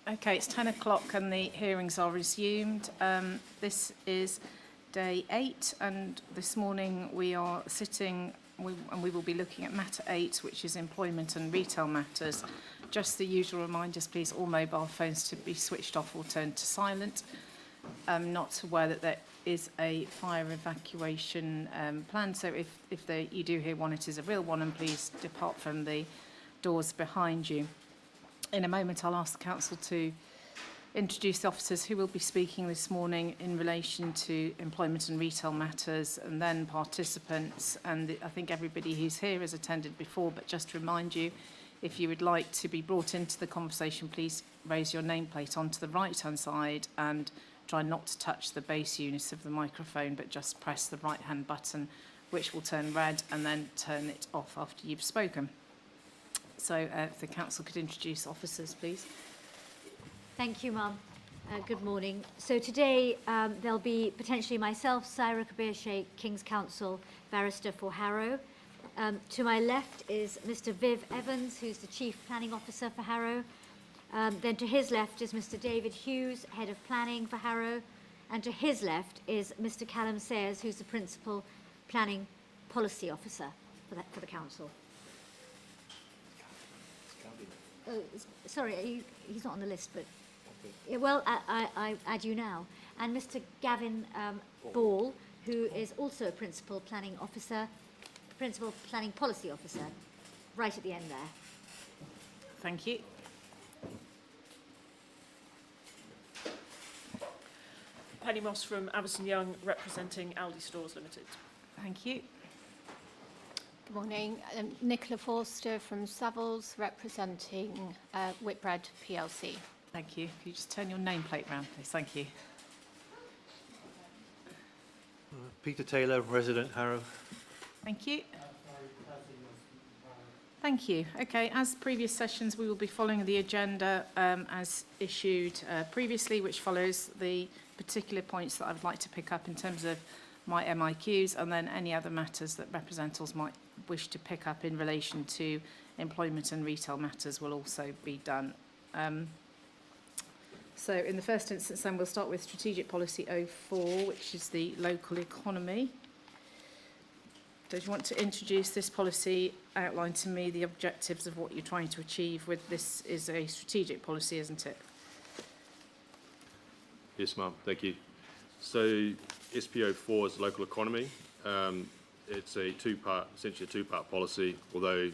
Okay, it's 10 o'clock and the hearings are resumed. This is day 8 and this morning we are sitting and we will be looking at matter 8, which is employment and retail matters. Just the usual reminders, please, all mobile phones to be switched off or turned to silent. I'm not aware that there is a fire evacuation plan, so if you do hear one, it is a real one, and please depart from the doors behind you. In a moment, I'll ask the Council to introduce the officers who will be speaking this morning in relation to employment and retail matters, and then participants. And I think everybody who's here has attended before, but just to remind you, if you would like to be brought into the conversation, please raise your nameplate onto the right-hand side and try not to touch the base unit of the microphone, but just press the right-hand button, which will turn red, and then turn it off after you've spoken. So if the Council could introduce officers, please. Thank you, Mum. Good morning. So today there'll be potentially myself, Saira Kabir Sheikh, King's Counsel, barrister for Harrow. To my left is Mr. Viv Evans, who's the Chief Planning Officer for Harrow. Then to his left is Mr. David Hughes, Head of Planning for Harrow. And to his left is Mr. Callum Sayers, who's the Principal Planning Policy Officer for the Council. Oh, sorry, he's not on the list, but yeah, well, I add you now. And Mr. Gavin Ball, who is also a Principal Planning Policy Officer, right at the end there. Thank you. Penny Moss from Addison Young, representing Aldi Stores Limited. Thank you. Good morning. Nicola Forster from Savills, representing Whitbread PLC. Thank you. Could you just turn your nameplate round, please? Thank you. Peter Taylor, resident Harrow. Thank you. Thank you. Okay, as previous sessions, we will be following the agenda as issued previously, which follows the particular points that I would like to pick up in terms of my MIQs, and then any other matters that representatives might wish to pick up in relation to employment and retail matters will also be done. So in the first instance, then we'll start with Strategic Policy 04, which is the local economy. So do you want to introduce this policy, outline to me the objectives of what you're trying to achieve with this? Is a strategic policy, isn't it? Yes, ma'am. Thank you. So SP04 is local economy. It's a essentially a two-part policy, although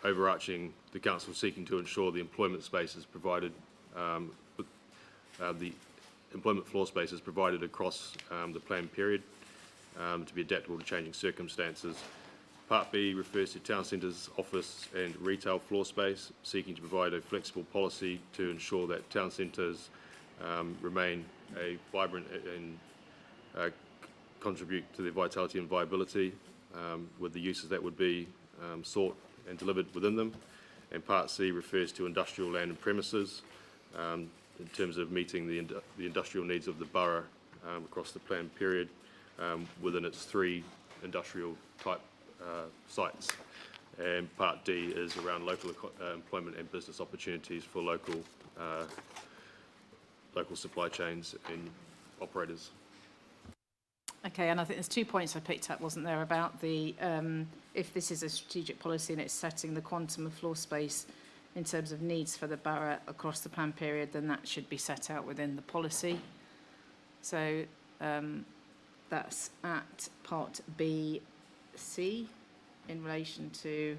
overarching, the council seeking to ensure the employment spaces provided, the employment floor spaces provided across the planned period to be adaptable to changing circumstances. Part B refers to town centres, office and retail floor space, seeking to provide a flexible policy to ensure that town centres remain a vibrant and contribute to the vitality and viability with the uses that would be sought and delivered within them. And Part C refers to industrial land and premises in terms of meeting the industrial needs of the borough across the planned period within its 3 industrial type sites. And Part D is around local employment and business opportunities for local supply chains and operators. Okay, and I think there's 2 points I picked up, wasn't there, about the if this is a strategic policy and it's setting the quantum of floor space in terms of needs for the borough across the plan period, then that should be set out within the policy. So that's at Part B, C, in relation to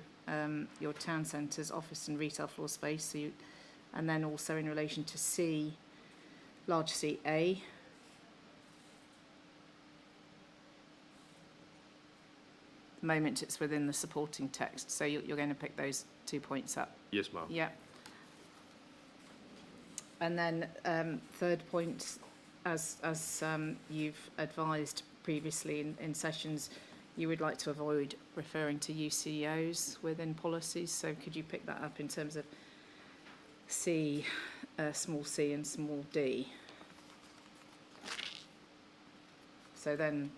your town centres, office and retail floor space. So and then also in relation to C, large C, A. The moment it's within the supporting text, so you're going to pick those 2 points up. Yes, ma'am. Yeah. And then third point, as you've advised previously in sessions, you would like to avoid referring to UCOs within policies. So could you pick that up in terms of C, small c and small d? So then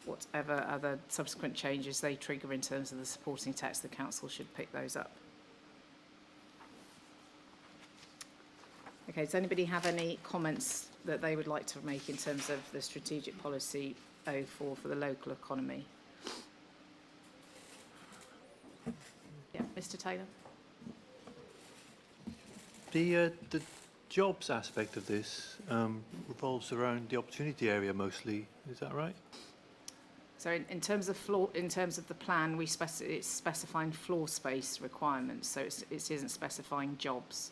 whatever other subsequent changes they trigger in terms of the supporting text, the council should pick those up. Okay, does anybody have any comments that they would like to make in terms of the strategic policy 04 for the local economy? Yeah, Mr Taylor? The jobs aspect of this revolves around the opportunity area mostly. Is that right? So in terms of the plan, it's specifying floor space requirements, so it isn't specifying jobs.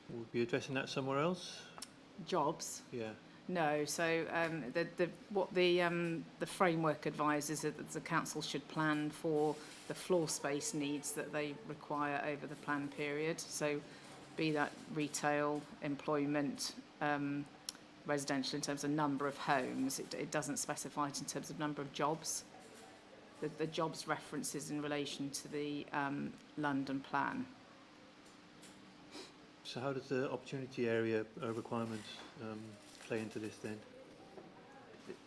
We'll be addressing that somewhere else. Jobs? Yeah. No. So what the framework advises is that the council should plan for the floor space needs that they require over the plan period. So, be that retail, employment, residential in terms of number of homes. It doesn't specify it in terms of number of jobs. The jobs references in relation to the London plan. So how does the opportunity area requirements play into this then?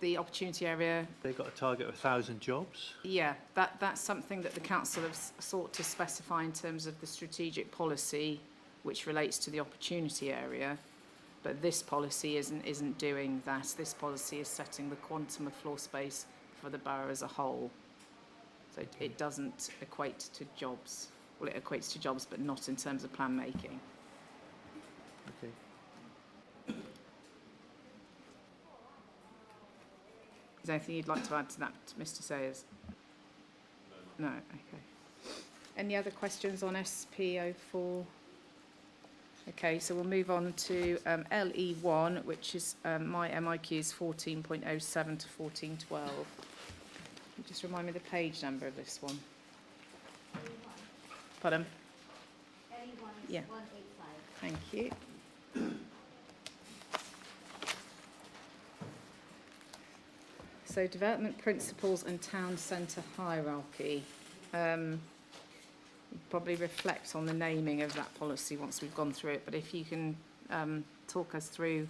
The opportunity area, They've got a target of 1,000 jobs. yeah, that's something that the council have sought to specify in terms of the strategic policy, which relates to the opportunity area. But this policy isn't doing that. This policy is setting the quantum of floor space for the borough as a whole. So it doesn't equate to jobs. Well, it equates to jobs, but not in terms of plan making. Okay. Is there anything you'd like to add to that, Mr Sayers? No. Okay. Any other questions on SP04? Okay, so we'll move on to LE1, which is my MIQ is 14.07 to 1412. Just remind me the page number of this one. Pardon? LE1 is Yeah. 185. Thank you. So development principles and town centre hierarchy. Probably reflect on the naming of that policy once we've gone through it, but if you can talk us through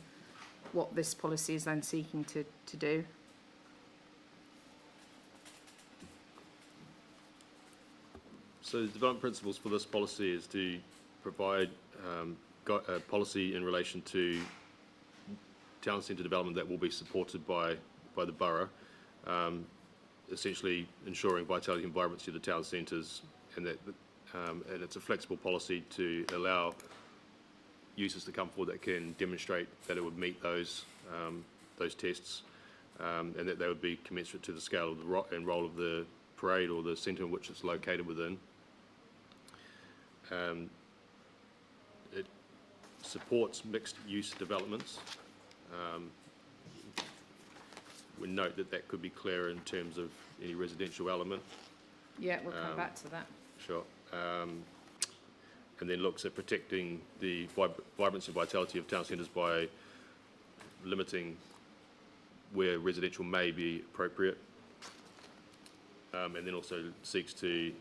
what this policy is then seeking to do. So the development principles for this policy is to provide a policy in relation to town centre development that will be supported by the borough, essentially ensuring vitality and vibrancy of the town centres, and that and it's a flexible policy to allow users to come forward that can demonstrate that it would meet those tests, and that they would be commensurate to the scale of and role of the parade or the centre in which it's located within. It supports mixed-use developments. We note that could be clearer in terms of any residential element. Yeah, we'll come back to that. Sure. And then looks at protecting the vibrancy and vitality of town centres by limiting where residential may be appropriate. And then also seeks to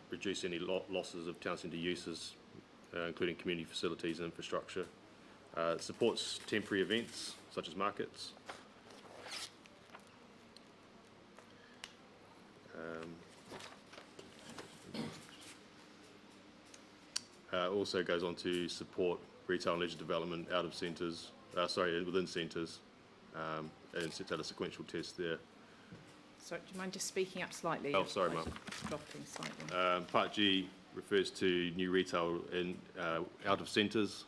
reduce any losses of town centre uses, including community facilities and infrastructure. Supports temporary events such as markets. Also goes on to support retail and leisure development out of centres, within centres, and sets out a sequential test there. Sorry, do you mind just speaking up slightly? Oh, sorry, Mark. Dropping slightly. Part G refers to new retail in out of centres,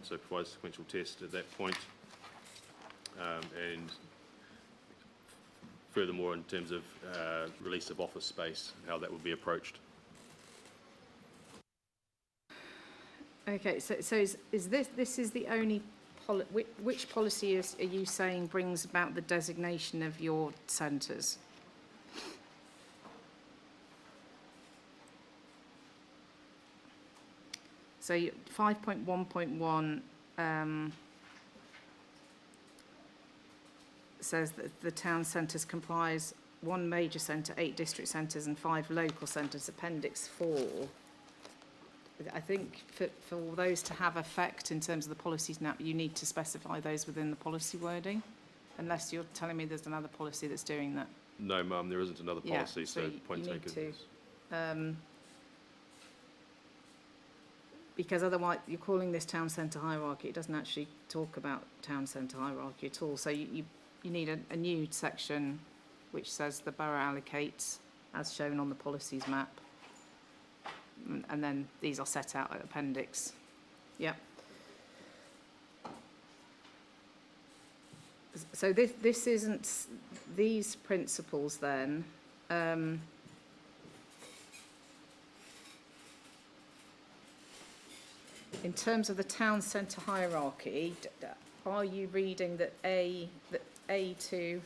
so provides a sequential test at that point. And furthermore, in terms of release of office space, how that would be approached. Okay, so is this is the only which policy are you saying brings about the designation of your centres? So 5.1.1 says that the town centres comprise 1 major centre, 8 district centres and 5 local centres, Appendix 4. I think for those to have effect in terms of the policies now, you need to specify those within the policy wording, unless you're telling me there's another policy that's doing that. No, Mum, there isn't another policy, so you point need taken. to. because otherwise you're calling this town centre hierarchy. It doesn't actually talk about town centre hierarchy at all. So you need a new section which says the borough allocates as shown on the policies map. And then these are set out at appendix. Yep. So this isn't, these principles then, in terms of the town centre hierarchy, are you reading that A2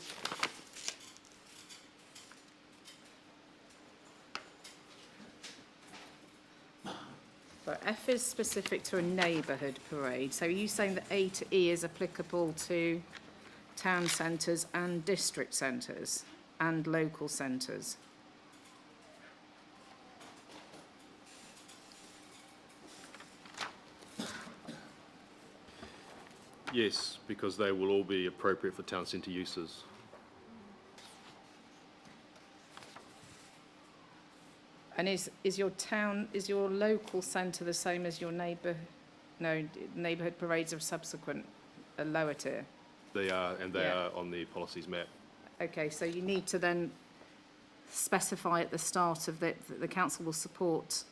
so F is specific to a neighbourhood parade. So are you saying that A to E is applicable to town centres and district centres and local centres? Yes, because they will all be appropriate for town centre uses. And is your local centre the same as your neighbourhood parades of subsequent, a lower tier? They are, and they Yeah. are on the policies map. Okay, so you need to then specify at the start of that the council will support,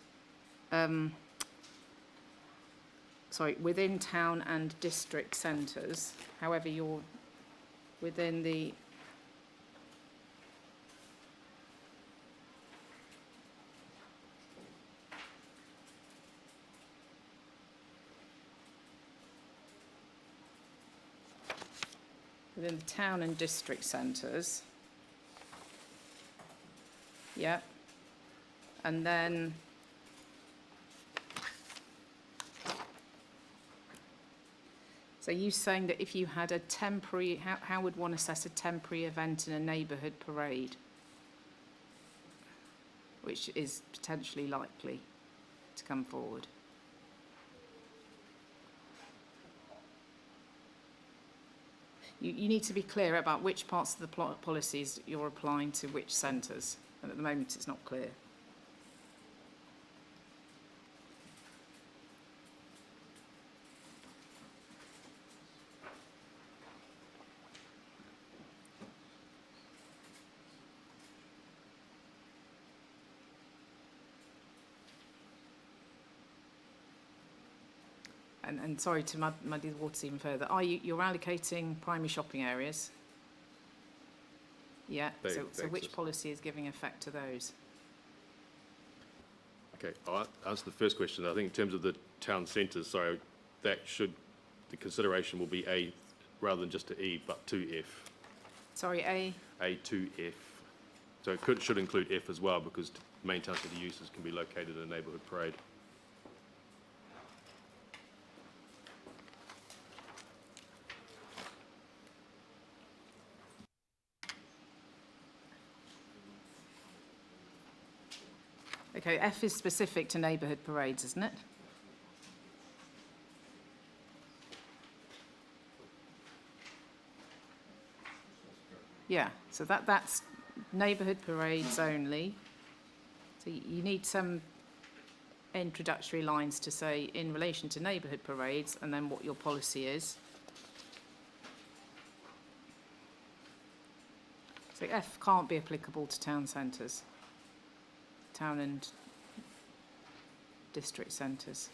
within town and district centres, however you're within the town and district centres. Yeah. And then so you saying that if you had a temporary, how would one assess a temporary event in a neighbourhood parade, which is potentially likely to come forward? You need to be clear about which parts of the policies you're applying to which centres, and at the moment it's not clear. And sorry to muddy the waters even further, you're allocating primary shopping areas? Yeah, so which exist. policy is giving effect to those? Okay, I'll answer the first question. I think in terms of the town centres, sorry, the consideration will be A rather than just to E, but to F. Sorry, A to F. So it should include F as well, because main town centre uses can be located in a neighbourhood parade. Okay, F is specific to neighbourhood parades, isn't it? Yeah, so that's neighbourhood parades only. So you need some introductory lines to say in relation to neighbourhood parades and then what your policy is. So F can't be applicable to town centres, town and district centres.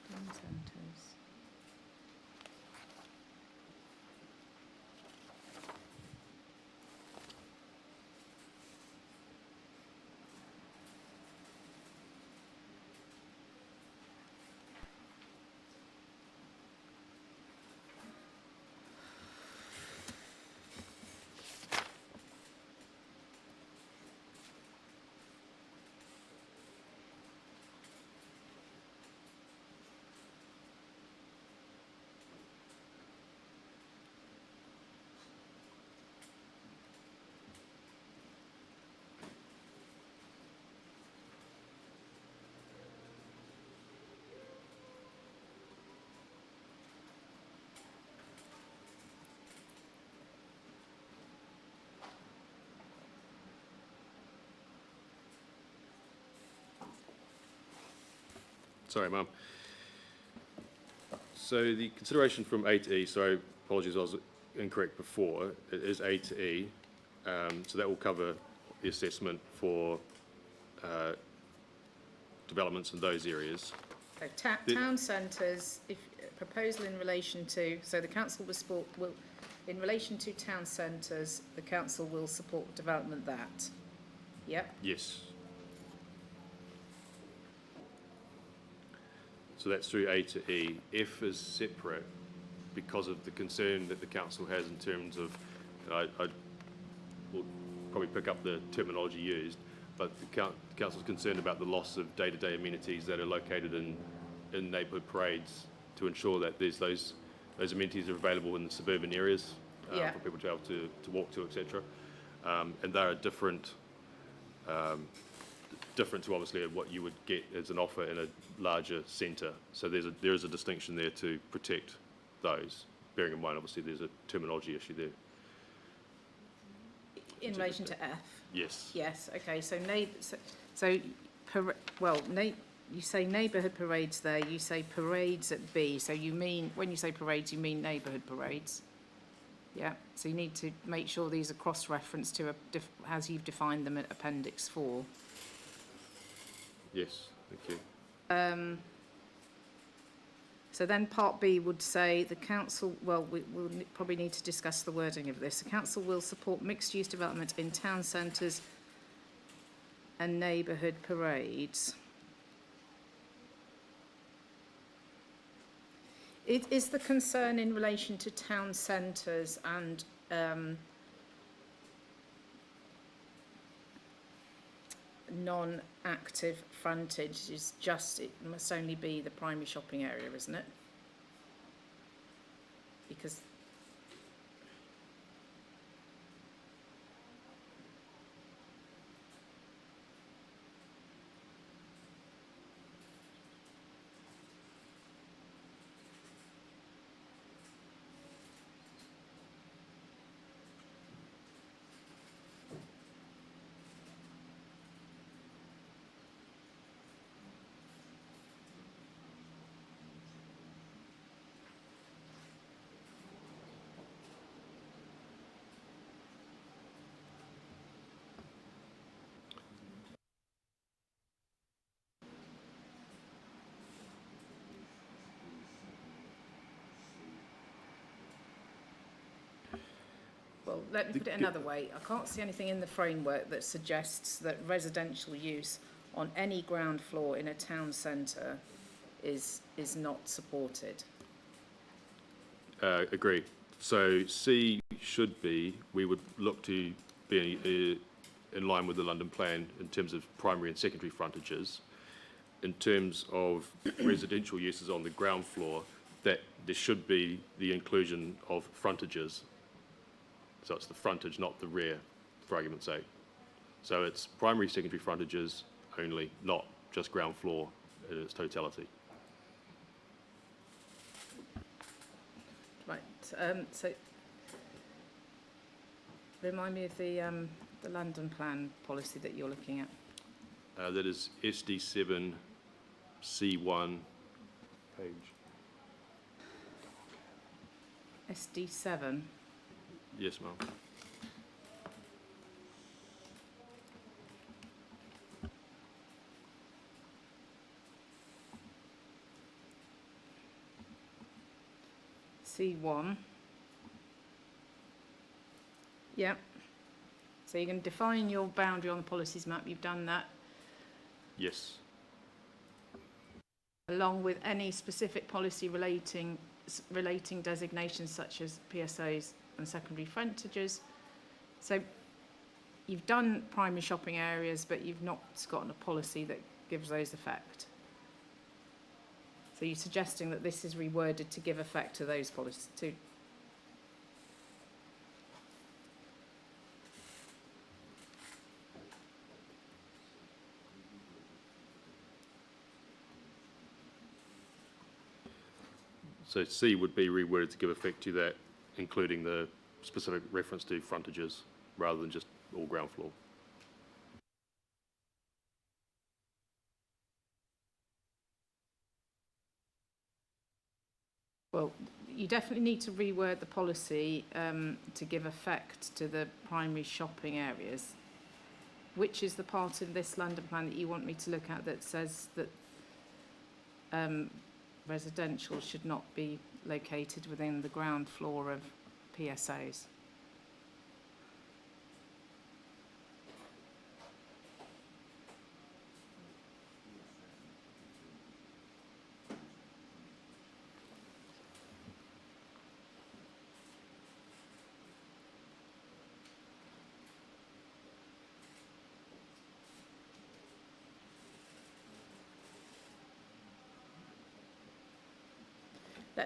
Town centres. Sorry, Mum. So the consideration from A to E, sorry, apologies, I was incorrect before. It is A to E. So that will cover the assessment for developments in those areas. So The- town centres, if proposal in relation to, so the council will, in relation to town centres, the council will support development that. Yep. Yes. So that's through A to E. F is separate because of the concern that the council has in terms of, I will probably pick up the terminology used, but the council's concerned about the loss of day-to-day amenities that are located in neighbourhood parades to ensure that there's those amenities are available in the suburban areas Yeah. for people to be able to walk to, etc. And they are different to obviously what you would get as an offer in a larger centre. So there is a distinction there to protect those, bearing in mind obviously there's a terminology issue there. In relation to F? Yes. Yes, okay, so you say neighbourhood parades there, you say parades at B, so you mean, when you say parades, you mean neighbourhood parades? Yeah, so you need to make sure these are cross-referenced to as you've defined them at Appendix 4. Yes, thank you. So then Part B would say the council, well, we'll probably need to discuss the wording of this. The council will support mixed-use development in town centres and neighbourhood parades. Is the concern in relation to town centres and non-active frontage is just, it must only be the primary shopping area, isn't it? Because well, let me put it another way. I can't see anything in the framework that suggests that residential use on any ground floor in a town centre is not supported. Agree. So C should be, we would look to be in line with the London plan in terms of primary and secondary frontages. In terms of residential uses on the ground floor, that there should be the inclusion of frontages. So it's the frontage, not the rear, for argument's sake. So it's primary, secondary frontages only, not just ground floor in its totality. Right, so remind me of the London plan policy that you're looking at. That is SD7 C1 page. SD7. Yes, ma'am. C1. Yep. So you're going to define your boundary on the policies map. You've done that, Yes. along with any specific policy relating designations such as PSOs and secondary frontages. So you've done primary shopping areas, but you've not gotten a policy that gives those effect. So you're suggesting that this is reworded to give effect to those policies too. So C would be reworded to give effect to that, including the specific reference to frontages rather than just all ground floor. Well, you definitely need to reword the policy to give effect to the primary shopping areas. Which is the part of this London plan that you want me to look at that says that residential should not be located within the ground floor of PSOs?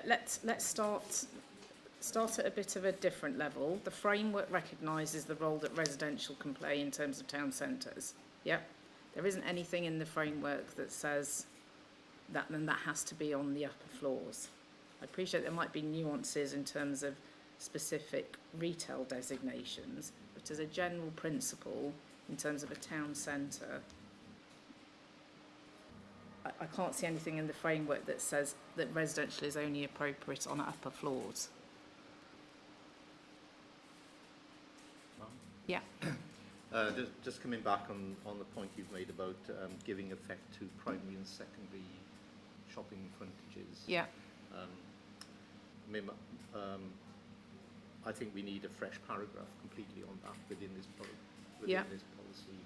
Let's start at a bit of a different level. The framework recognises the role that residential can play in terms of town centres. Yep. There isn't anything in the framework that says that then that has to be on the upper floors. I appreciate there might be nuances in terms of specific retail designations, but as a general principle, in terms of a town centre, I can't see anything in the framework that says that residential is only appropriate on upper floors. Yeah. Just coming back on the point you've made about giving effect to primary and secondary shopping frontages. Yeah. I think we need a fresh paragraph completely on that within this this policy,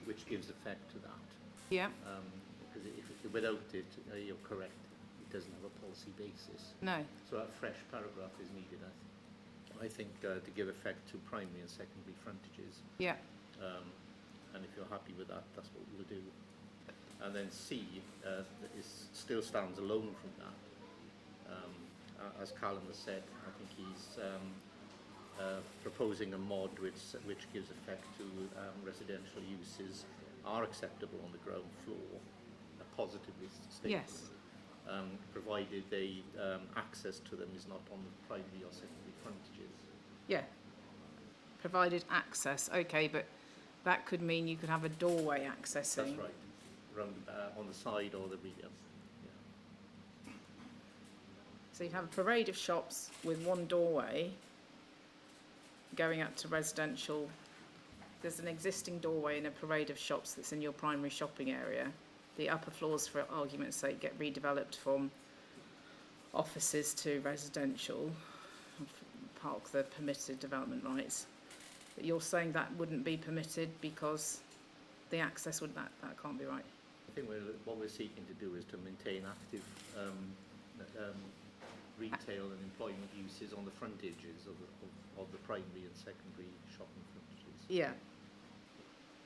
which gives effect to that. Yeah. Because without it, you're correct, it doesn't have a policy basis. No. So a fresh paragraph is needed, I think, to give effect to primary and secondary frontages. Yeah. And if you're happy with that, that's what we'll do. And then C still stands alone from that. As Callum has said, I think he's proposing a mod which gives effect to residential uses are acceptable on the ground floor, positively stated. Yes. Provided they access to them is not on the primary or secondary frontages. Yeah. Provided access. Okay, but that could mean you could have a doorway accessing. That's right. Around, on the side or the rear. Yeah. So you'd have a parade of shops with one doorway going up to residential. There's an existing doorway in a parade of shops that's in your primary shopping area. The upper floors, for argument's sake, get redeveloped from offices to residential, park the permitted development rights. But you're saying that wouldn't be permitted because the access would that can't be right. I think what we're seeking to do is to maintain active retail and employment uses on the frontages of the primary and secondary shopping frontages. Yeah.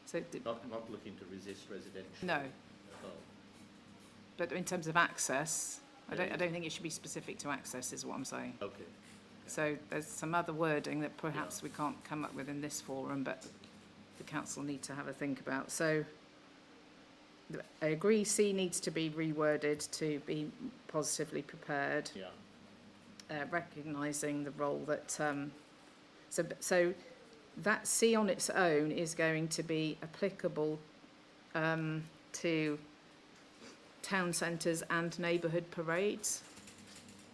So Not looking to resist residential. no, at all. but in terms of access, I don't think it should be specific to access, is what I'm saying. Okay. So there's some other wording that perhaps we can't come up with in this forum, but the council need to have a think about. So I agree C needs to be reworded to be positively prepared, Yeah. recognising the role that... So that C on its own is going to be applicable to town centres and neighbourhood parades?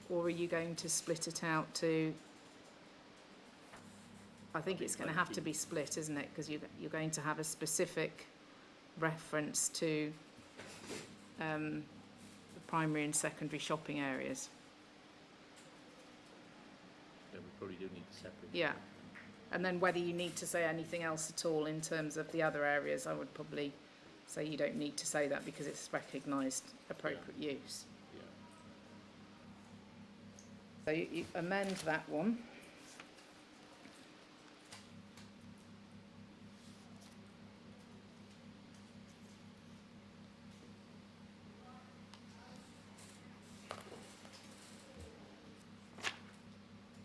Or are you going to split it out to... I think it's going to have to be split, isn't it? Because you're going to have a specific reference to the primary and secondary shopping areas. Yeah, we probably do need to separate. Yeah. And then whether you need to say anything else at all in terms of the other areas, I would probably say you don't need to say that because it's recognised appropriate use. Yeah. So you amend that one.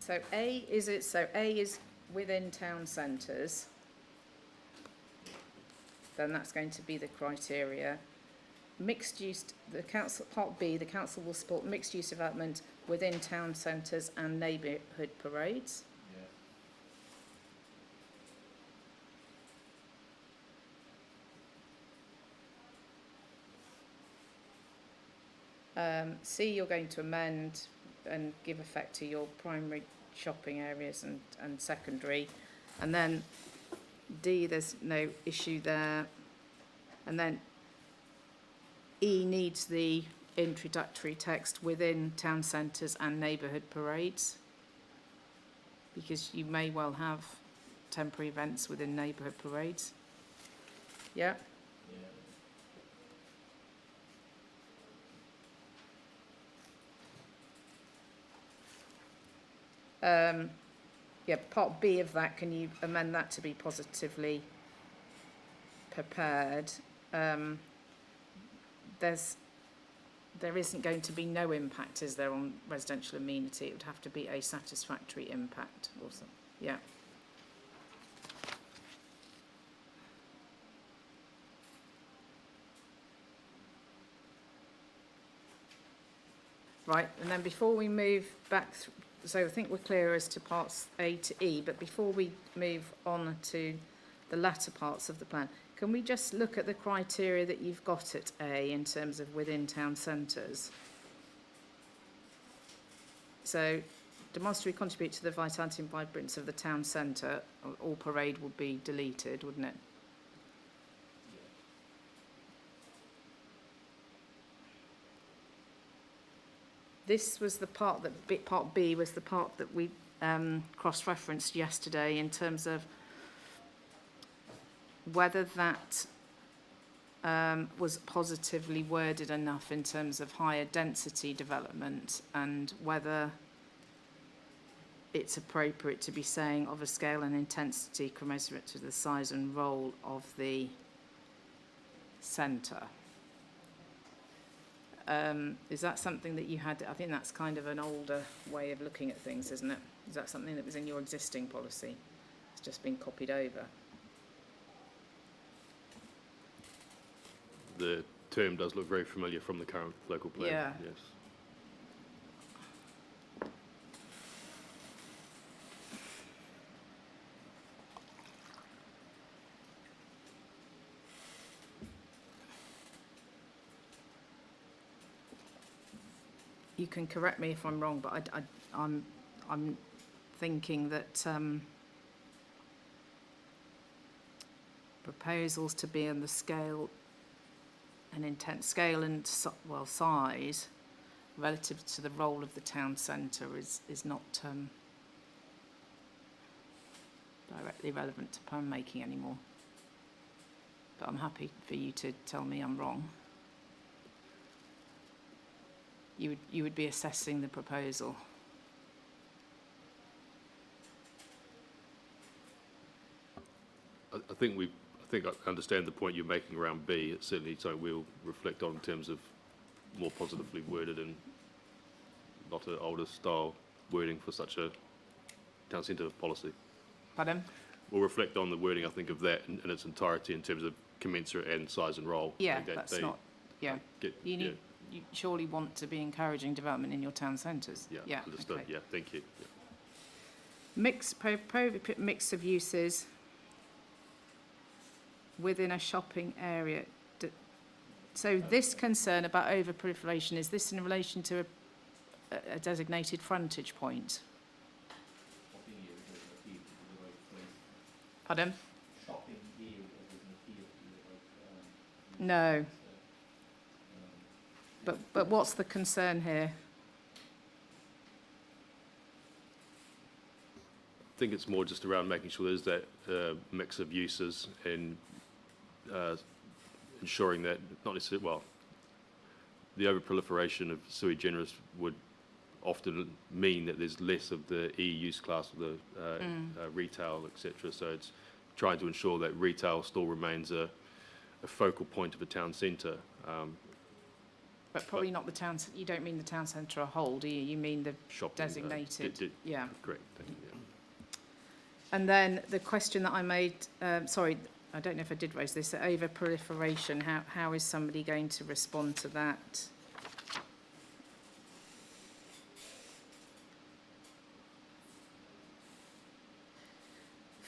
So A is within town centres. Then that's going to be the criteria. Mixed use, part B, the council will support mixed use development within town centres and neighbourhood parades. C, you're going to amend and give effect to your primary shopping areas and secondary. And then D, there's no issue there. And then E needs the introductory text within town centres and neighbourhood parades, because you may well have temporary events within neighbourhood parades. Yeah? Yeah, part B of that, can you amend that to be positively prepared? There isn't going to be no impact, is there, on residential amenity? It would have to be a satisfactory impact or something. Yeah. Right, and then before we move back, so I think we're clear as to parts A to E, but before we move on to the latter parts of the plan, can we just look at the criteria that you've got at A in terms of within town centres? So, demonstrably contribute to the vitality and vibrance of the town centre, all parade would be deleted, wouldn't it? This was the part that, part B was the part that we cross-referenced yesterday in terms of whether that was positively worded enough in terms of higher density development, and whether it's appropriate to be saying of a scale and intensity commensurate to the size and role of the centre. Is that something that you had? I think that's kind of an older way of looking at things, isn't it? Is that something that was in your existing policy? It's just been copied over. The term does look very familiar from the current local plan. Yeah. Yes. You can correct me if I'm wrong, but I'm thinking that proposals to be on the scale and intent scale and size relative to the role of the town centre is not directly relevant to plan making anymore. But I'm happy for you to tell me I'm wrong. You would be assessing the proposal. I think I understand the point you're making around B. It's certainly something we'll reflect on in terms of more positively worded and not an older style wording for such a town centre policy. Pardon? We'll reflect on the wording, I think, of that in its entirety in terms of commensurate and size and role. Yeah, I think that's not. Yeah. You surely want to be encouraging development in your town centres. Yeah, understood. Okay. Yeah, thank you. Yeah. Mix of uses within a shopping area. So this concern about over-proliferation, is this in relation to a designated frontage point? Pardon? Shopping area doesn't appeal to you, No. But what's the concern here? I think it's more just around making sure there's that mix of uses and ensuring that, not necessarily, well, the over-proliferation of sui generis would often mean that there's less of the E-use class of the retail, etc. So it's trying to ensure that retail still remains a focal point of a town centre. But probably not the town. You don't mean the town centre a whole, do you? You mean the Shopping, designated. Yeah. Correct. Thank you. Yeah. And then the question that I made. Sorry, I don't know if I did raise this. Over proliferation. How is somebody going to respond to that?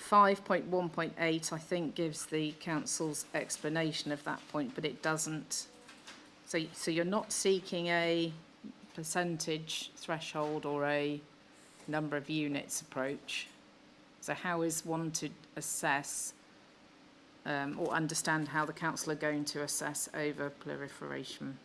.1.8, I think, gives the council's explanation of that point, but it doesn't. So you're not seeking a percentage threshold or a number of units approach. So how is one to assess or understand how the council are going to assess over proliferation?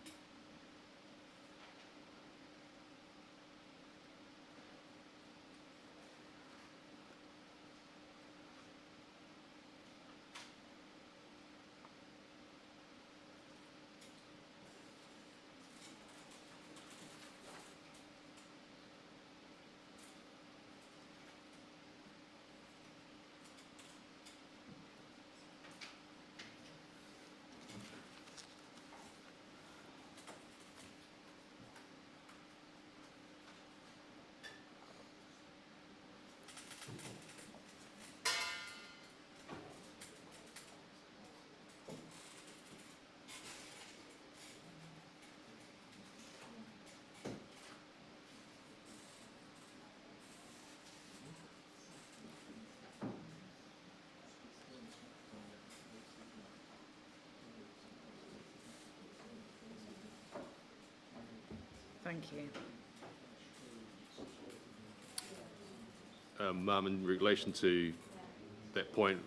Thank you. Ma'am, in relation to that point,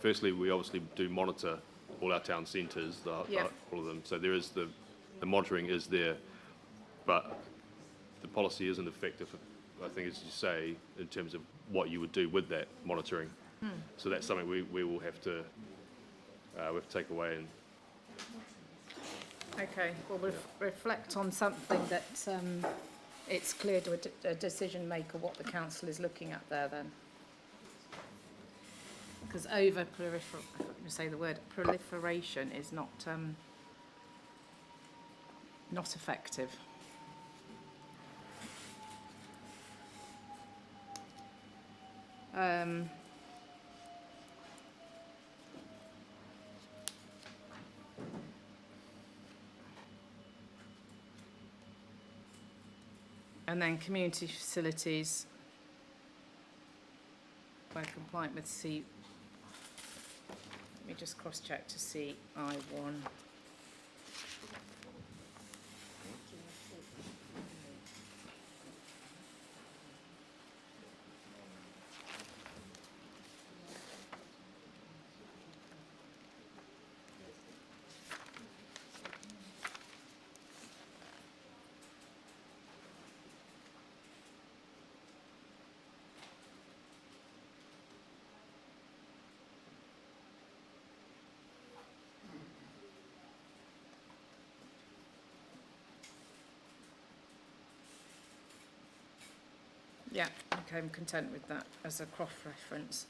firstly, we obviously do monitor all our town centres, Yep. all of them. So there is the monitoring is there, but the policy isn't effective, I think, as you say, in terms of what you would do with that monitoring. So that's something we will have to take away. And Okay, well, we'll reflect on something that it's clear to a decision maker what the council is looking at there then. Because proliferation is not effective. And then community facilities, where compliant with C. Let me just cross-check to see I1. Yeah, okay, I'm content with that as a cross-reference.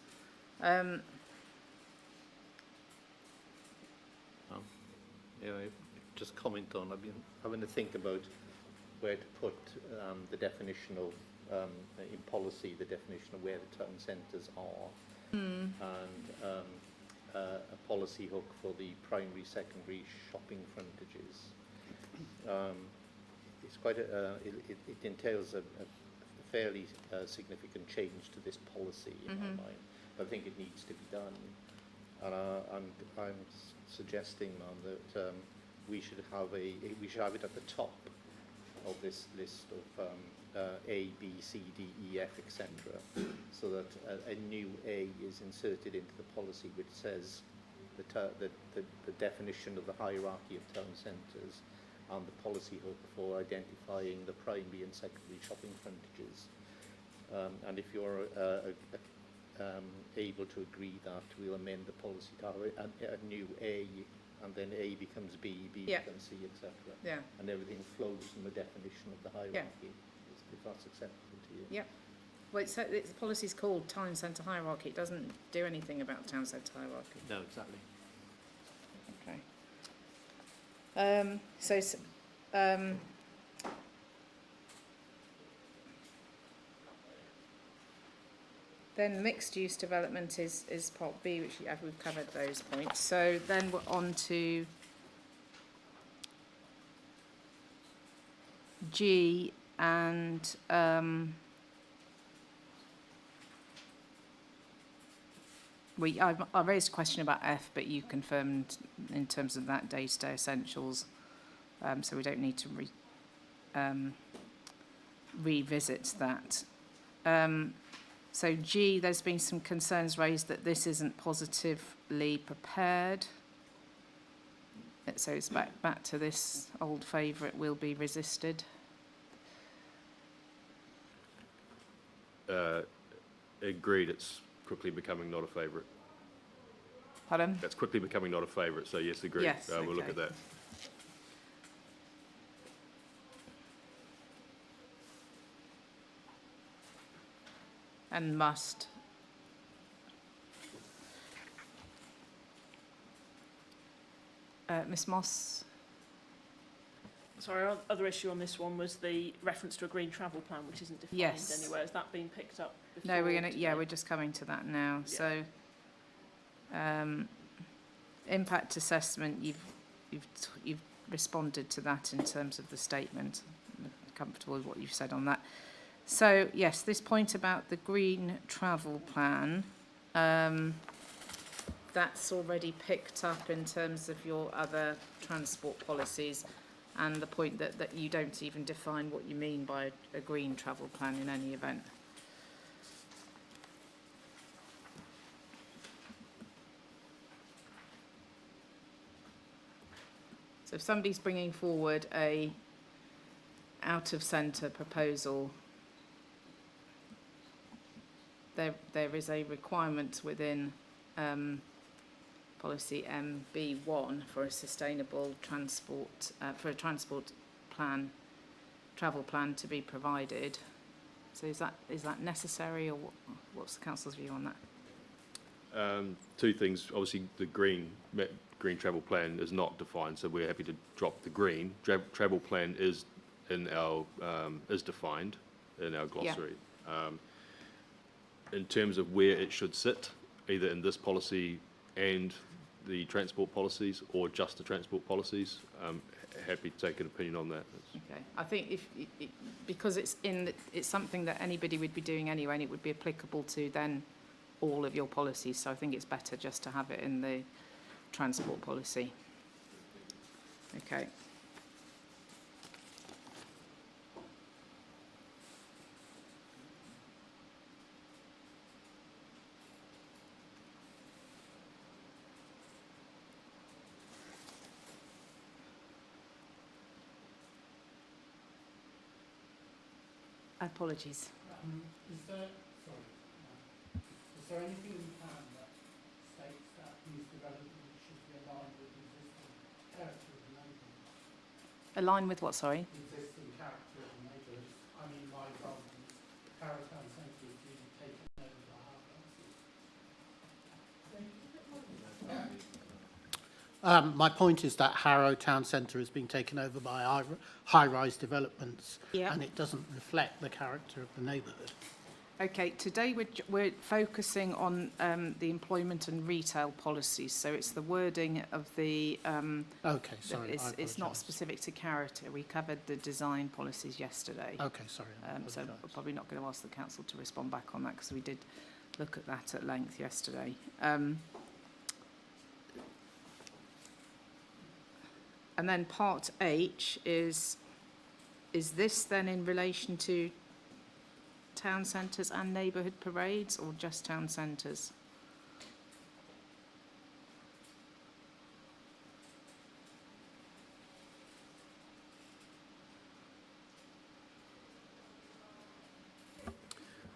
Yeah, just comment on, I've been having to think about where to put the definition of, in policy, the definition of where the town centres are. And a policy hook for the primary, secondary shopping frontages. It's quite it entails a fairly significant change to this policy in my mind, but I think it needs to be done. And I'm suggesting, ma'am, that we should have it at the top of this list of A, B, C, D, E, F, etc., so that a new A is inserted into the policy which says the definition of the hierarchy of town centres and the policy hook for identifying the primary and secondary shopping frontages. And if you're able to agree that, we'll amend the policy to have a new A, and then A becomes B, B Yeah. becomes C, etc. Yeah, And everything flows from the definition of the hierarchy, if that's acceptable to you. yeah. Well, the policy's called town centre hierarchy. It doesn't do anything about town centre hierarchy. No, exactly. Okay. Then mixed-use development is part B, which we've covered those points. So then we're on to G, and I raised a question about F, but you confirmed in terms of that day-to-day essentials so we don't need to revisit that. So G, there's been some concerns raised that this isn't positively prepared. So it's back to this old favourite, will be resisted. Agreed, it's quickly becoming not a favourite. Pardon? That's quickly becoming not a favourite, so yes, agreed. Yes, We'll look okay. at that. And must. Ms Moss? Sorry, our other issue on this one was the reference to a green travel plan, which isn't defined Yes. anywhere. Has that been picked up before? No, we're today? we're just coming to that now. Yeah. So, impact assessment, you've responded to that in terms of the statement. I'm comfortable with what you've said on that. So, yes, this point about the green travel plan, that's already picked up in terms of your other transport policies, and the point that you don't even define what you mean by a green travel plan in any event. So if somebody's bringing forward a out-of-centre proposal, there is a requirement within policy MB1 for a sustainable transport, for a transport plan, travel plan to be provided. So is that necessary, or what's the council's view on that? Two things. Obviously, the green travel plan is not defined, so we're happy to drop the green. Travel plan is in our is defined in our glossary. In terms of where it should sit, either in this policy and the transport policies, or just the transport policies, happy to take an opinion on that. Okay, I think because it's something that anybody would be doing anyway, and it would be applicable to then all of your policies. So I think it's better just to have it in the transport policy. Okay. Apologies. Is there anything in the plan that states that these developments should be aligned with the existing character of the neighbourhood? Align with what, sorry? The existing character of the neighbourhood. I mean, my example is Harrow Town Centre is being taken over by my point is that Harrow Town Centre is being taken over by high-rise developments, Yeah. and it doesn't reflect the character of the neighbourhood. Okay, today we're focusing on the employment and retail policies, so it's the wording of the. Okay, sorry. It's not specific to character. We covered the design policies yesterday. Okay, sorry. So we're probably not going to ask the council to respond back on that, because we did look at that at length yesterday. And then part H is this then in relation to town centres and neighbourhood parades, or just town centres?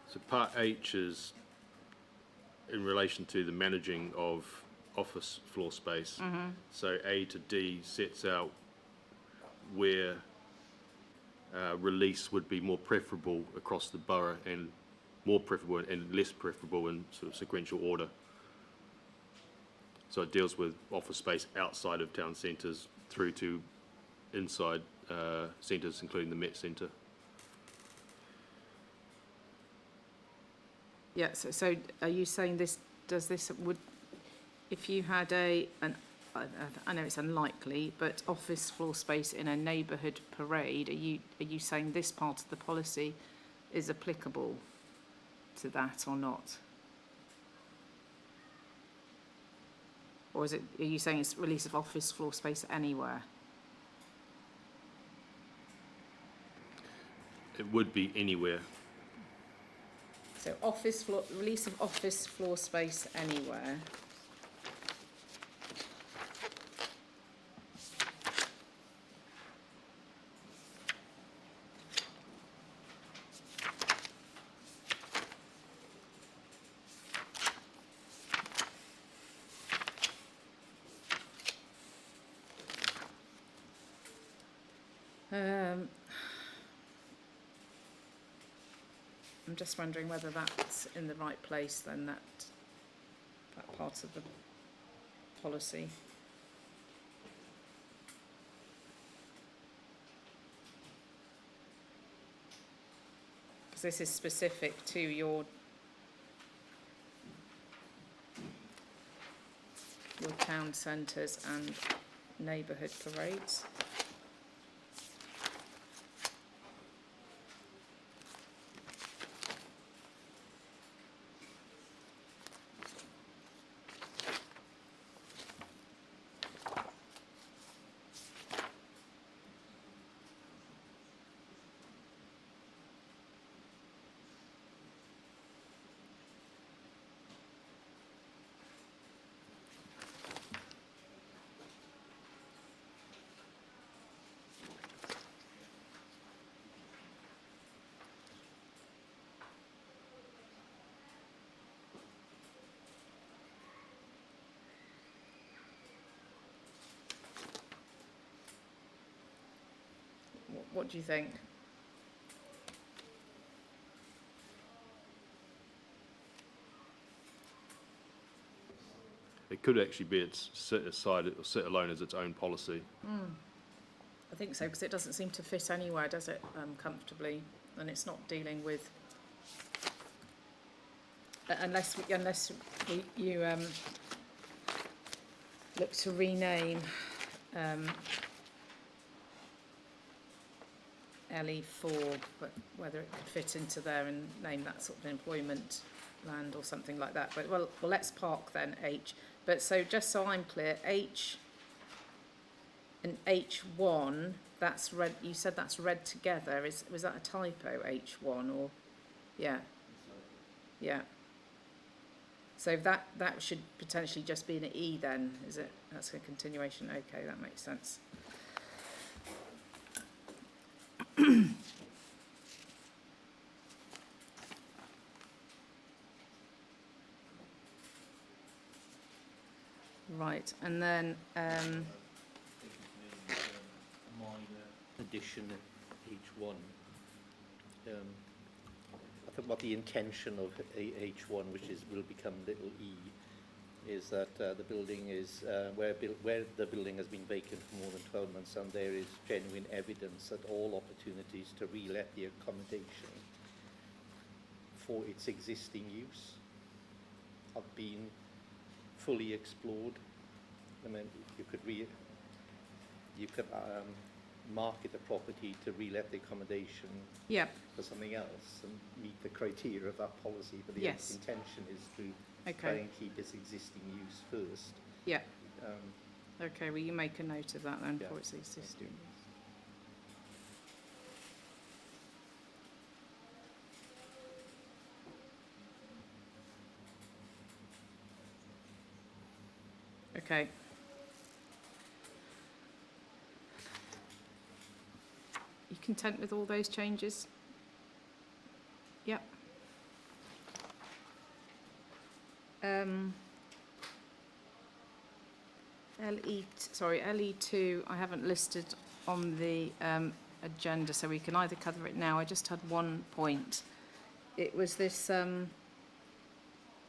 So part H is in relation to the managing of office floor space. So A to D sets out where release would be more preferable across the borough, and more preferable and less preferable in sort of sequential order. So it deals with office space outside of town centres through to inside centres, including the Met Centre. Yeah, so are you saying if you had I know it's unlikely, but office floor space in a neighbourhood parade, are you saying this part of the policy is applicable to that or not? Or are you saying it's release of office floor space anywhere? It would be anywhere. So office floor, release of office floor space anywhere. I'm just wondering whether that's in the right place then, that part of the policy. Because this is specific to your town centres and neighbourhood parades. What do you think? It could actually be it's set aside or set alone as its own policy. I think so, because it doesn't seem to fit anywhere, does it, comfortably? And it's not dealing with... unless you look to rename LE4, but whether it could fit into there and name that sort of employment land or something like that. But well, let's park then H. But so just so I'm clear, H and H1, that's read. You said that's read together. Was that a typo? H1 or yeah, yeah. So that should potentially just be an E then, is it? That's a continuation. Okay, that makes sense. Right, and then Minor addition at H1. I think what the intention of H1, which will become little e, is that the building is where the building has been vacant for more than 12 months, and there is genuine evidence that all opportunities to re-let the accommodation for its existing use have been fully explored. I mean, you could market the property to re-let the accommodation yeah, for something else and meet the criteria of that policy, but the Yes. intention is to try okay, and keep its existing use first. yeah, Um, okay. Well, you make a note of that then Yeah. for its existing. Okay. You content with all those changes? Yep. LE2, I haven't listed on the agenda, so we can either cover it now. I just had one point. It was this, well,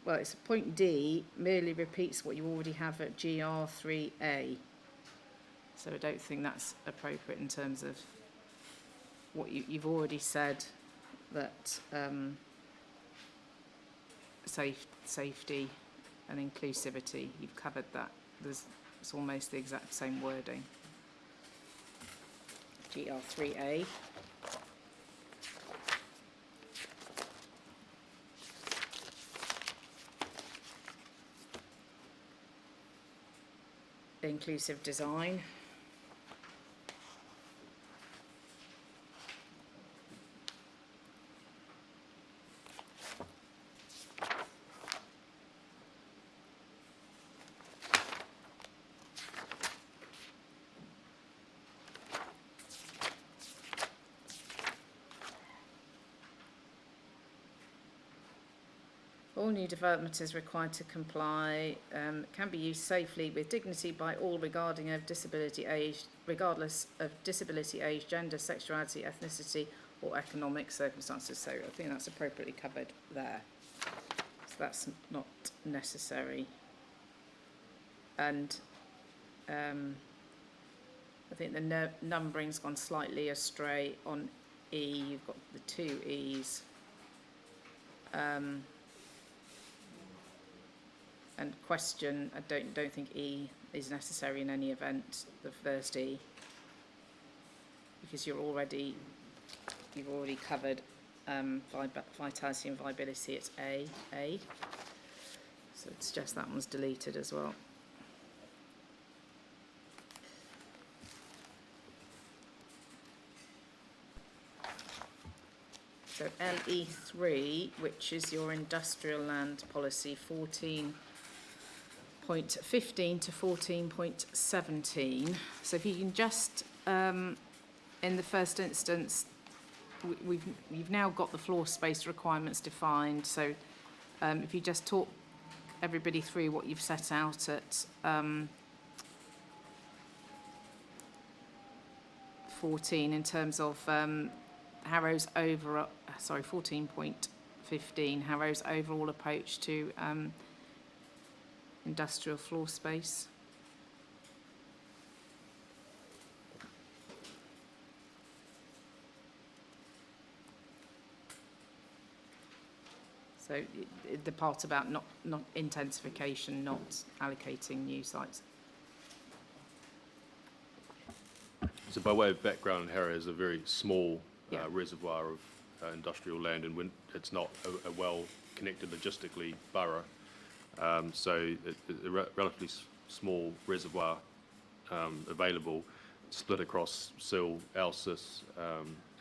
it's point D, merely repeats what you already have at GR3A. So I don't think that's appropriate in terms of what you've already said, that safety and inclusivity, you've covered that. It's almost the exact same wording. GR3A. Inclusive design. All new development is required to comply, can be used safely with dignity by all regardless of disability, age, gender, sexuality, ethnicity or economic circumstances. So I think that's appropriately covered there. So that's not necessary. And I think the numbering's gone slightly astray on E. You've got the two E's. And question, I don't think E is necessary in any event, the first E, because you've already covered vitality and viability. It's A. So it's just that one's deleted as well. So LE3, which is your industrial land policy, 14.15 to 14.17. So if you can just, in the first instance, you've now got the floor space requirements defined. So if you just talk everybody through what you've set out at 14 in terms of Harrow's 14.15, Harrow's overall approach to industrial floor space. So the part about not intensification, not allocating new sites. So by way of background, Harrow is a very small Yeah. reservoir of industrial land, and it's not a well-connected logistically borough. So a relatively small reservoir available, split across Sill, Alsis,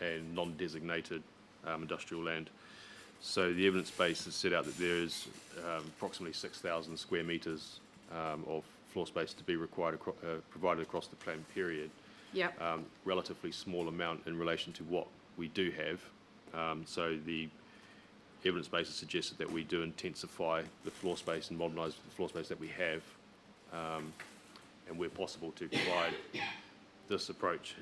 and non-designated industrial land. So the evidence base has set out that there is approximately 6,000 square metres of floor space to be provided across the planned period. Yep. Relatively small amount in relation to what we do have. So the evidence base has suggested that we do intensify the floor space and modernise the floor space that we have, and where possible to provide this approach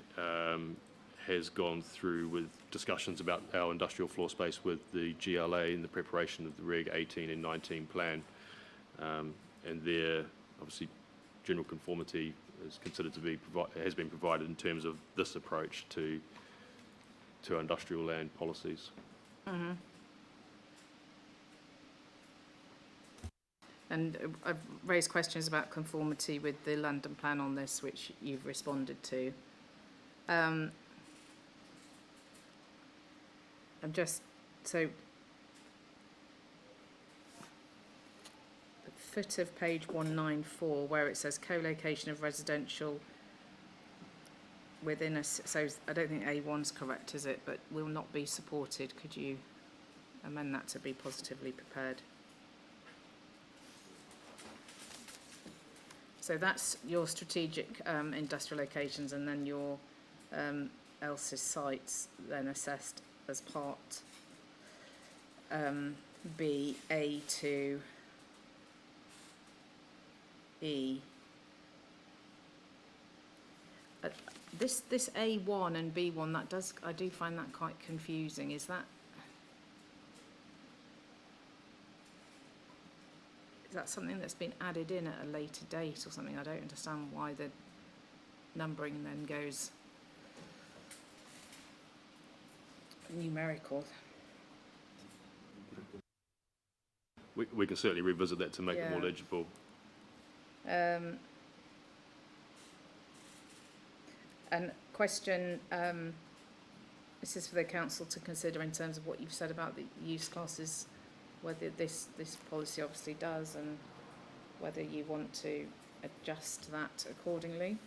has gone through with discussions about our industrial floor space with the GLA in the preparation of the Reg 18 and 19 plan, and their obviously general conformity is considered to be has been provided in terms of this approach to industrial land policies. Mm-hmm. And I've raised questions about conformity with the London plan on this, which you've responded to. I'm just, so the foot of page 194, where it says co-location of residential within a, so I don't think A1's correct, is it? But will not be supported. Could you amend that to be positively prepared? So that's your strategic industrial locations, and then your ELSIS sites then assessed as part B, A to E. This A1 and B1, that does, I do find that quite confusing. Is that something that's been added in at a later date or something? I don't understand why the numbering then goes numerical. We can certainly revisit that to make it more Yeah. legible. And question, this is for the council to consider in terms of what you've said about the use classes, whether this policy obviously does, and whether you want to adjust that accordingly.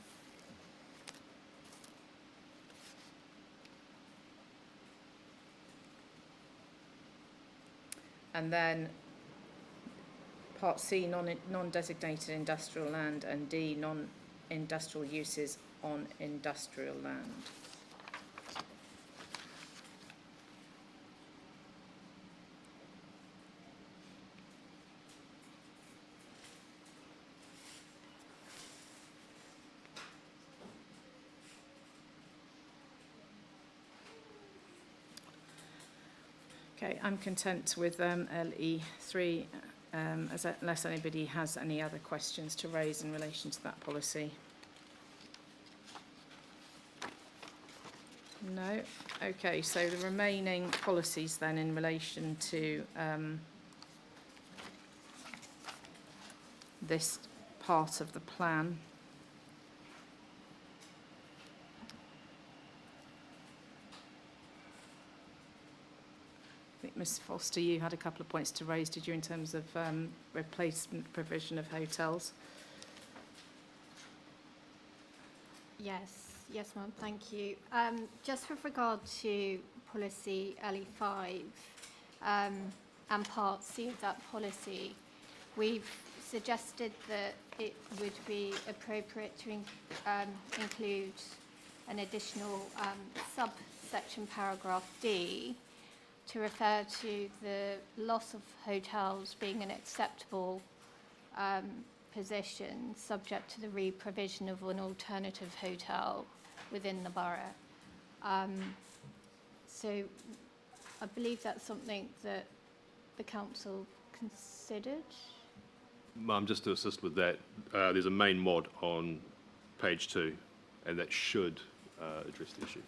And then part C, non-designated industrial land, and D, non-industrial uses on industrial land. Okay, I'm content with LE3 unless anybody has any other questions to raise in relation to that policy. No? Okay, so the remaining policies then in relation to this part of the plan. I think Ms Foster, you had a couple of points to raise, did you, in terms of replacement provision of hotels? Yes, ma'am, thank you. Just with regard to policy LE5 and part C of that policy, we've suggested that it would be appropriate to include an additional subsection paragraph D to refer to the loss of hotels being an acceptable position subject to the re-provision of an alternative hotel within the borough. So I believe that's something that the council considered. Just to assist with that, there's a main mod on page 2, and that should address the issue.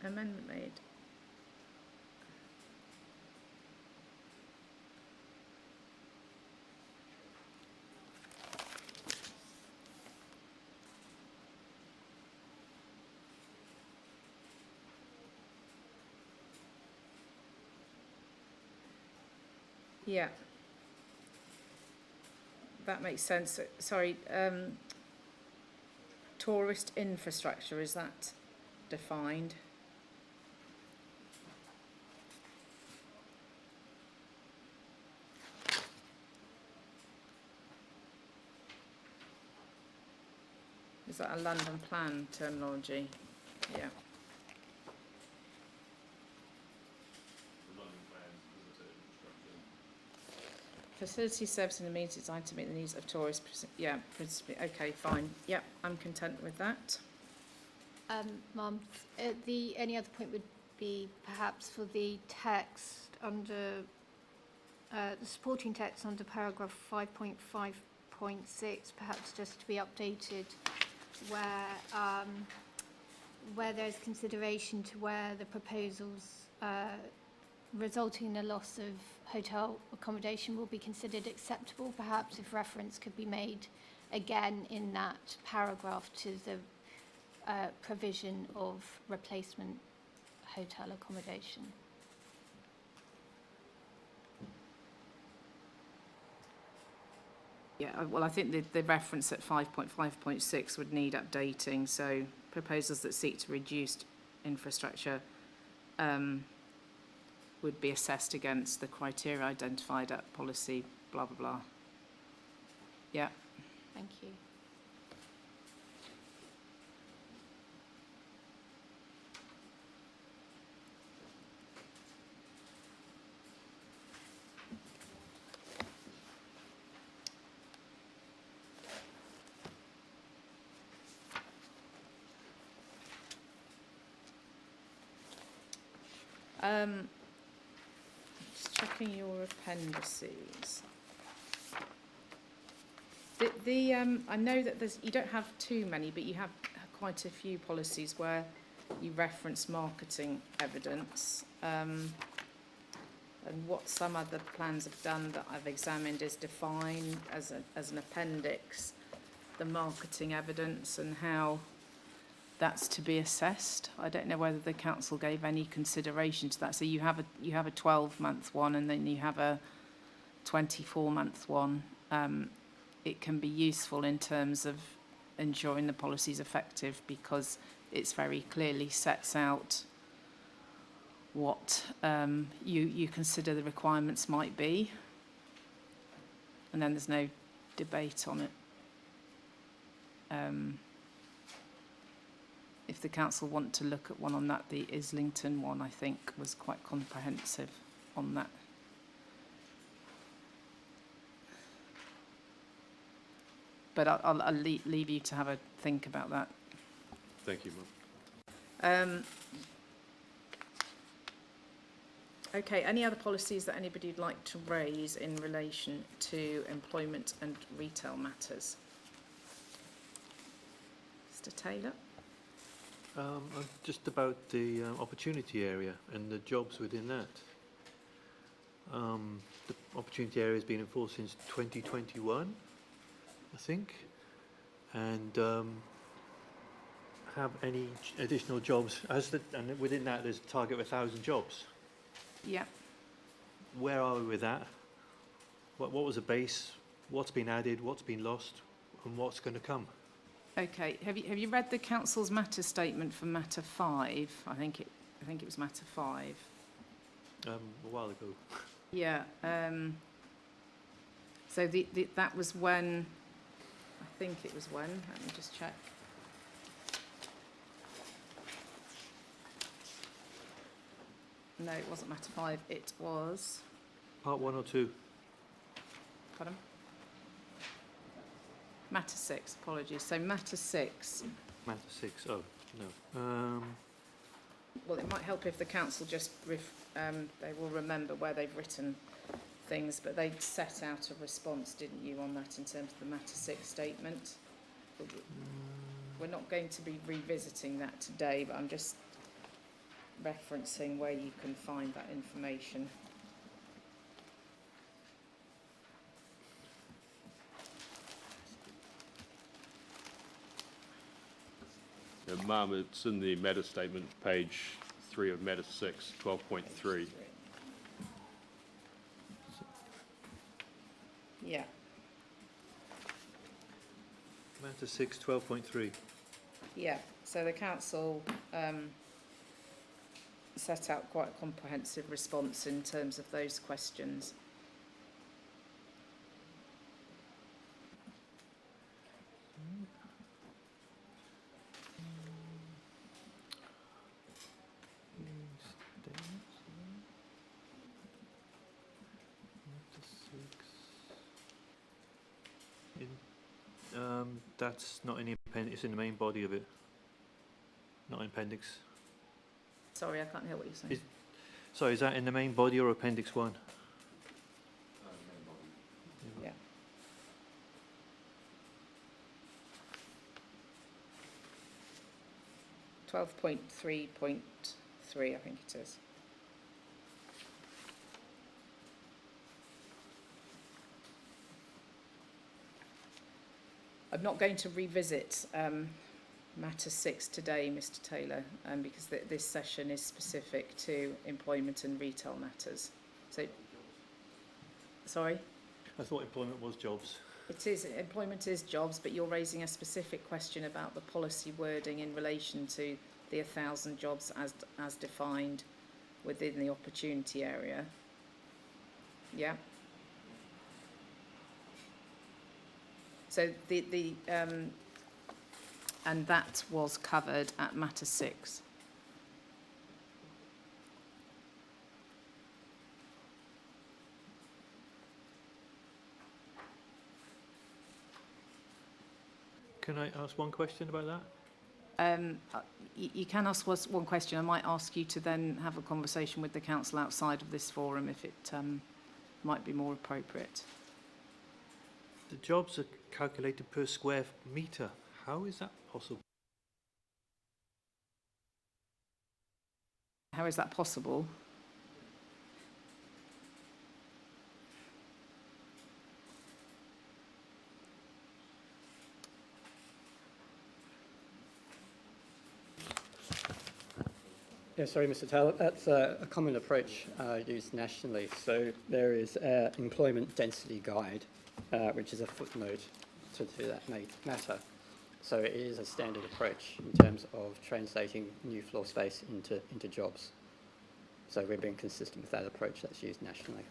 Amendment made. Yeah. That makes sense. Sorry, tourist infrastructure, is that defined? Is that a London plan terminology? Yeah. Facility, service and amenities designed to meet the needs of tourists. Yeah, principally. Okay, fine. Yeah, I'm content with that. Ma'am, the only other point would be perhaps for the text under the supporting text under paragraph 5.5.6, perhaps just to be updated where there's consideration to where the proposals resulting in a loss of hotel accommodation will be considered acceptable. Perhaps if reference could be made again in that paragraph to the provision of replacement hotel accommodation. Yeah, well, I think the reference at 5.5.6 would need updating. So proposals that seek to reduce infrastructure would be assessed against the criteria identified at policy, blah, blah, blah. Yeah. Thank you. Just checking your appendices. I know that you don't have too many, but you have quite a few policies where you reference marketing evidence. And what some other plans have done that I've examined is define as an appendix the marketing evidence and how that's to be assessed. I don't know whether the council gave any consideration to that. So you have a 12-month one and then you have a 24-month one. It can be useful in terms of ensuring the policy is effective because it's very clearly sets out what you consider the requirements might be, and then there's no debate on it. If the council want to look at one on that, the Islington one, I think, was quite comprehensive on that. but I'll leave you to have a think about that. Thank you, Mum. Okay, any other policies that anybody would like to raise in relation to employment and retail matters? Mr. Taylor? Just about the opportunity area and the jobs within that. The opportunity area has been in force since 2021, I think, and have any additional jobs, and within that there's a target of 1,000 jobs. Yeah. Where are we with that? What was the base? What's been added? What's been lost? And what's going to come? Okay. Have you read the council's matter statement for matter 5? I think it was matter 5. A while ago. Yeah. So that was when. I think it was when. Let me just check. No, it wasn't matter 5. It was. Part 1 or 2? Pardon? Matter 6. Apologies. So matter 6. Matter 6. Oh no. Well, it might help if the council just they will remember where they've written things, but they set out a response, didn't you, on that in terms of the matter 6 statement? We're not going to be revisiting that today, but I'm just referencing where you can find that information. Yeah, Mum, it's in the matter statement, page 3 of matter 6, 12.3. Yeah. Matter 6, 12.3. Yeah. So the council set out quite a comprehensive response in terms of those questions. That's not in the appendix, it's in the main body of it, not in appendix. Sorry, I can't hear what you're saying. Sorry, is that in the main body or appendix 1? Yeah. .3.3, I think it is. I'm not going to revisit matter 6 today, Mr. Taylor, because this session is specific to employment and retail matters. So, sorry? I thought employment was jobs. It is, employment is jobs, but you're raising a specific question about the policy wording in relation to the 1,000 jobs as defined within the opportunity area. Yeah. So and that was covered at matter 6. Can I ask one question about that? You can ask us one question. I might ask you to then have a conversation with the council outside of this forum if it might be more appropriate. The jobs are calculated per square metre. How is that possible? How is that possible? Yeah, sorry, Mr. Taylor. That's a common approach used nationally. So there is an employment density guide, which is a footnote to that matter. So it is a standard approach in terms of translating new floor space into jobs. So we're being consistent with that approach that's used nationally.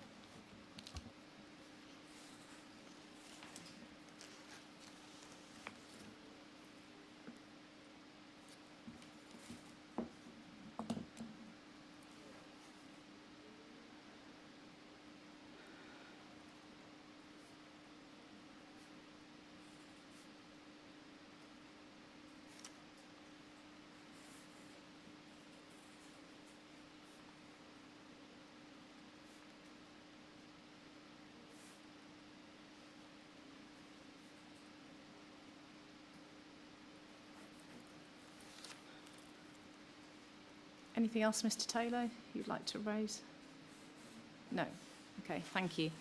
Anything else, Mr Taylor, you'd like to raise? No. Okay, thank you.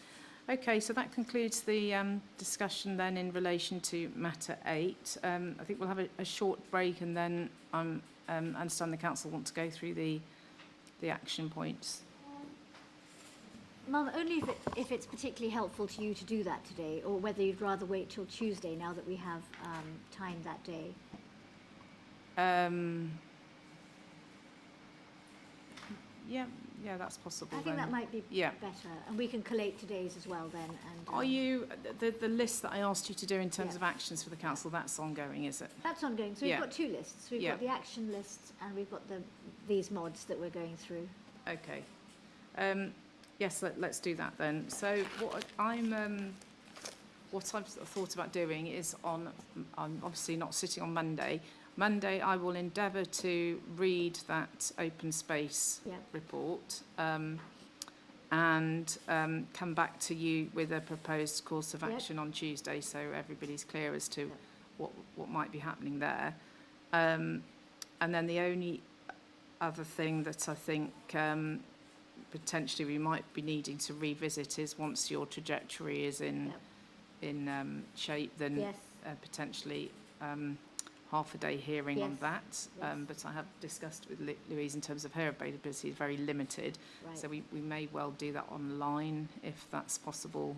Okay, so that concludes the discussion then in relation to matter 8. I think we'll have a short break, and then I understand the council want to go through the action points. Mum, only if it's particularly helpful to you to do that today, or whether you'd rather wait till Tuesday now that we have time that day. Yeah, that's possible. I think then. that might be Yeah. better, and we can collate today's as well then. And Are you the list that I asked you to do in terms Yeah. of actions for the council? That's ongoing, is it? That's ongoing. So we've Yeah. got 2 lists. We've Yeah. got the action lists, and we've got these mods that we're going through. Okay. Yes, let's do that then. So what I've thought about doing is I'm obviously not sitting on Monday. Monday, I will endeavour to read that open space Yeah. report and come back to you with a proposed course of Yep. action on Tuesday, so everybody's clear as to Yep. what might be happening there. And then the only other thing that I think potentially we might be needing to revisit is once your trajectory is in shape, then Yes. potentially half a day hearing on Yes. that. Yes. But I have discussed with Louise in terms of her availability is very limited, Right. so we may well do that online if that's possible.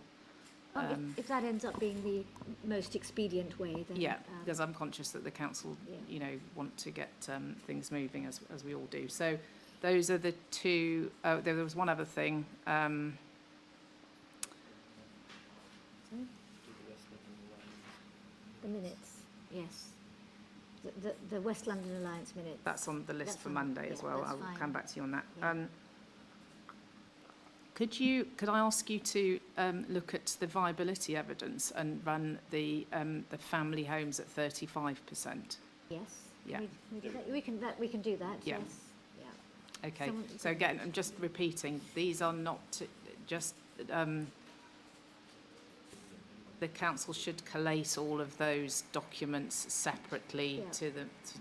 If that ends up being the most expedient way, then Yeah, because I'm conscious that the council, Yeah. want to get things moving as we all do. So those are the 2. Oh, there was one other thing. the minutes. Yes. The West London Alliance minutes. That's on the list That's for on- Monday as yeah, well. that's I will fine. come back to you on that. Yeah. Could I ask you to look at the viability evidence and run the family homes at 35%? Yes. Yeah. We do that? We can do that. Yeah. Yes. Yeah. Okay. Someone- So again, I'm just repeating. These are not just. The council should collate all of those documents separately Yeah. to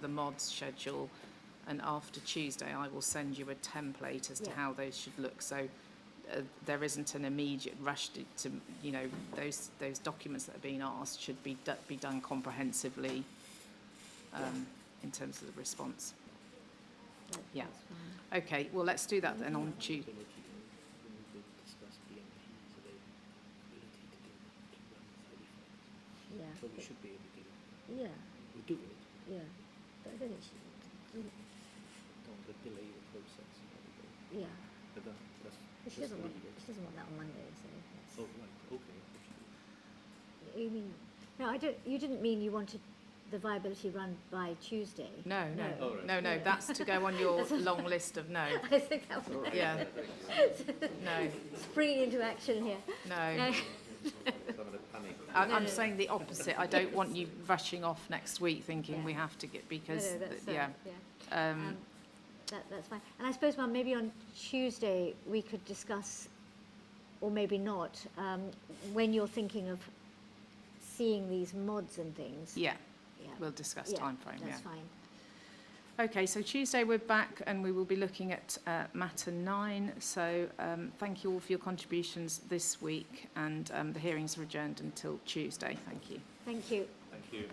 the mods schedule, and after Tuesday I will send you a template as to Yeah. how those should look. So there isn't an immediate rush to those documents that are being asked should be done comprehensively in terms of the response. Yeah. That's fine. Okay. Well, let's do that then on Tuesday. Yeah. So we should be able to, Yeah. we do it, Yeah. But I think it should. don't delay the process and everything. Yeah. But that's But she just doesn't want. leave it. She doesn't want that on Monday, so. That's, Oh, right, okay. You mean? No, I don't. You didn't mean you wanted the viability run by Tuesday. No. Oh, right. No, Yeah. that's to go on your long list of no. I think that was Yeah. No, springing into action here. no. Having a panic. I'm saying the opposite. I don't want you rushing off next week thinking Yeah. we have to get, because, No, that's, yeah. yeah. That's fine. And I suppose, Mum, maybe on Tuesday we could discuss, or maybe not, when you're thinking of seeing these mods and things. Yeah, Yeah. we'll discuss Yeah, timeframe, yeah. That's fine. Okay, so Tuesday we're back and we will be looking at matter 9. So thank you all for your contributions this week, and the hearings are adjourned until Tuesday. Thank you. Thank you. Thank you.